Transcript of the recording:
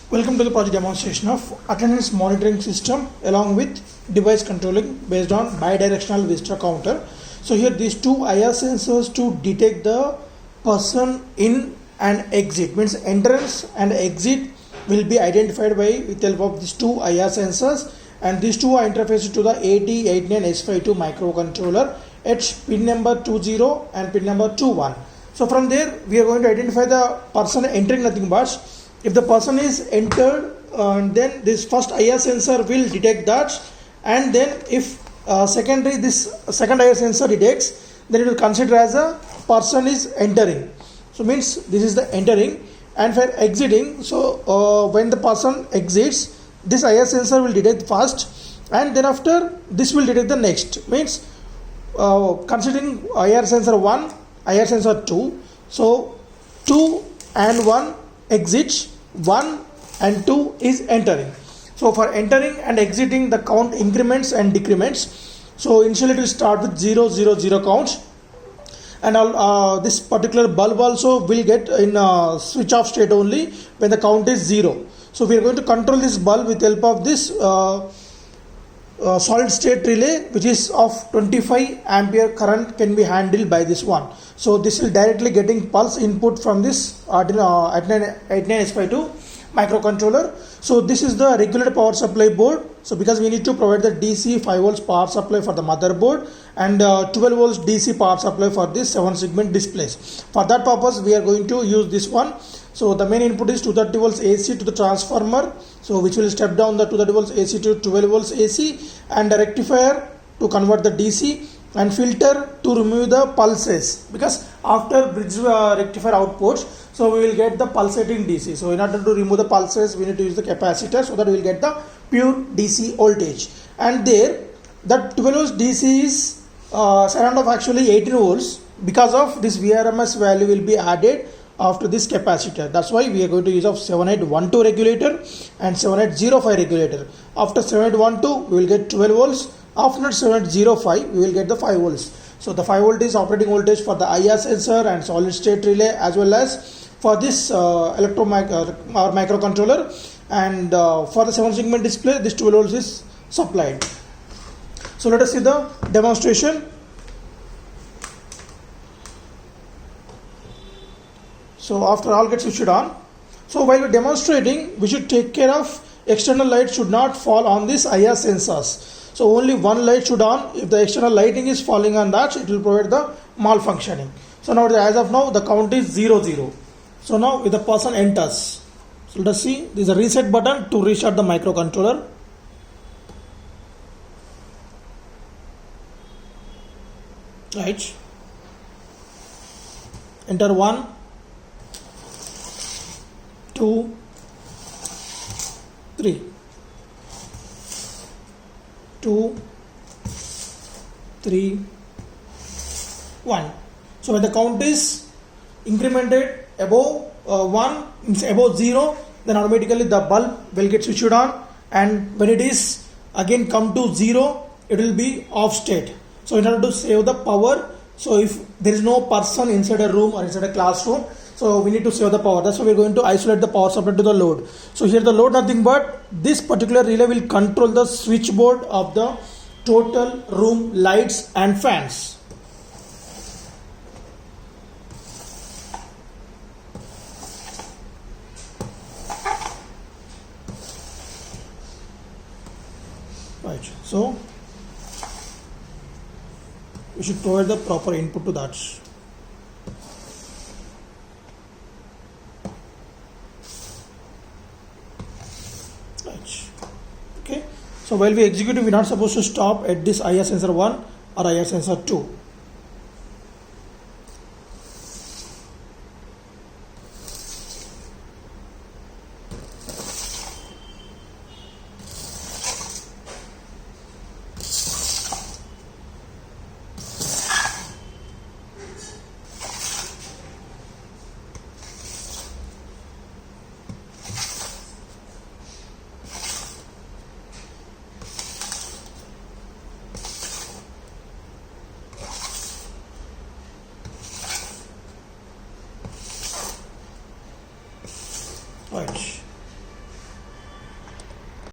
Welcome to the project demonstration of attendance monitoring system along with device controlling based on bi-directional visitor counter. So here these two IR sensors to detect the person in and exit, means entrance and exit will be identified by with help of these two IR sensors, and these two are interfaced to the AT89S52 microcontroller at pin number 20 and pin number 21. So from there we are going to identify the person entering nothing but if the person is entered, then this first IR sensor will detect that, and then if this second IR sensor detects, then it will consider as a person is entering. So means this is the entering, and for exiting, so when the person exits, this IR sensor will detect first, and then after this will detect the next. Means considering IR sensor 1, IR sensor 2, so 2 and 1 exits, 1 and 2 is entering. So for entering and exiting, the count increments and decrements. So initially it will start with 0 0 0 counts, and this particular bulb also will get in switch off state only when the count is 0. So we are going to control this bulb with help of this solid state relay, which is of 25 ampere current can be handled by this one. So this will directly getting pulse input from this Arduino 89S52 microcontroller. So this is the regulated power supply board. So because we need to provide the DC 5 volts power supply for the motherboard and 12 volts DC power supply for this 7 segment displays. For that purpose we are going to use this one. So the main input is 230 volts AC to the transformer, so which will step down the 230 volts AC to 12 volts AC, and a rectifier to convert the DC, and filter to remove the pulses, because after bridge rectifier outputs, so we will get the pulsating DC. So in order to remove the pulses, we need to use the capacitor so that we will get the pure DC voltage. And there that 12 volts DC is surround of actually 18 volts, because of this VRMS value will be added after this capacitor. That's why we are going to use of 7812 regulator and 7805 regulator. After 7812 we will get 12 volts. After 7805 we will get the 5 volts. So the 5 volt is operating voltage for the IR sensor and solid state relay, as well as for this microcontroller, and for the 7 segment display this 12 volts is supplied. So let us see the demonstration. So after all gets switched on, so while we're demonstrating, we should take care of external light should not fall on this IR sensors. So only one light should on. If the external lighting is falling on that, it will provide the malfunctioning. So now as of now the count is 0 0. So now if the person enters, so let us see, there is a reset button to restart the microcontroller. Right. Enter 1, 2, 3, 2, 3, 1. So when the count is incremented above 1, means above 0, then automatically the bulb will get switched on, and when it is again come to 0, it will be off state. So in order to save the power, so if there is no person inside a room or inside a classroom, so we need to save the power. That's why we are going to isolate the power supply to the load. So here the load nothing but this particular relay will control the switchboard of the total room lights and fans. Right. So we should provide the proper input to that. Okay, so while we execute, we are not supposed to stop at this IR sensor 1 or IR sensor 2. Right.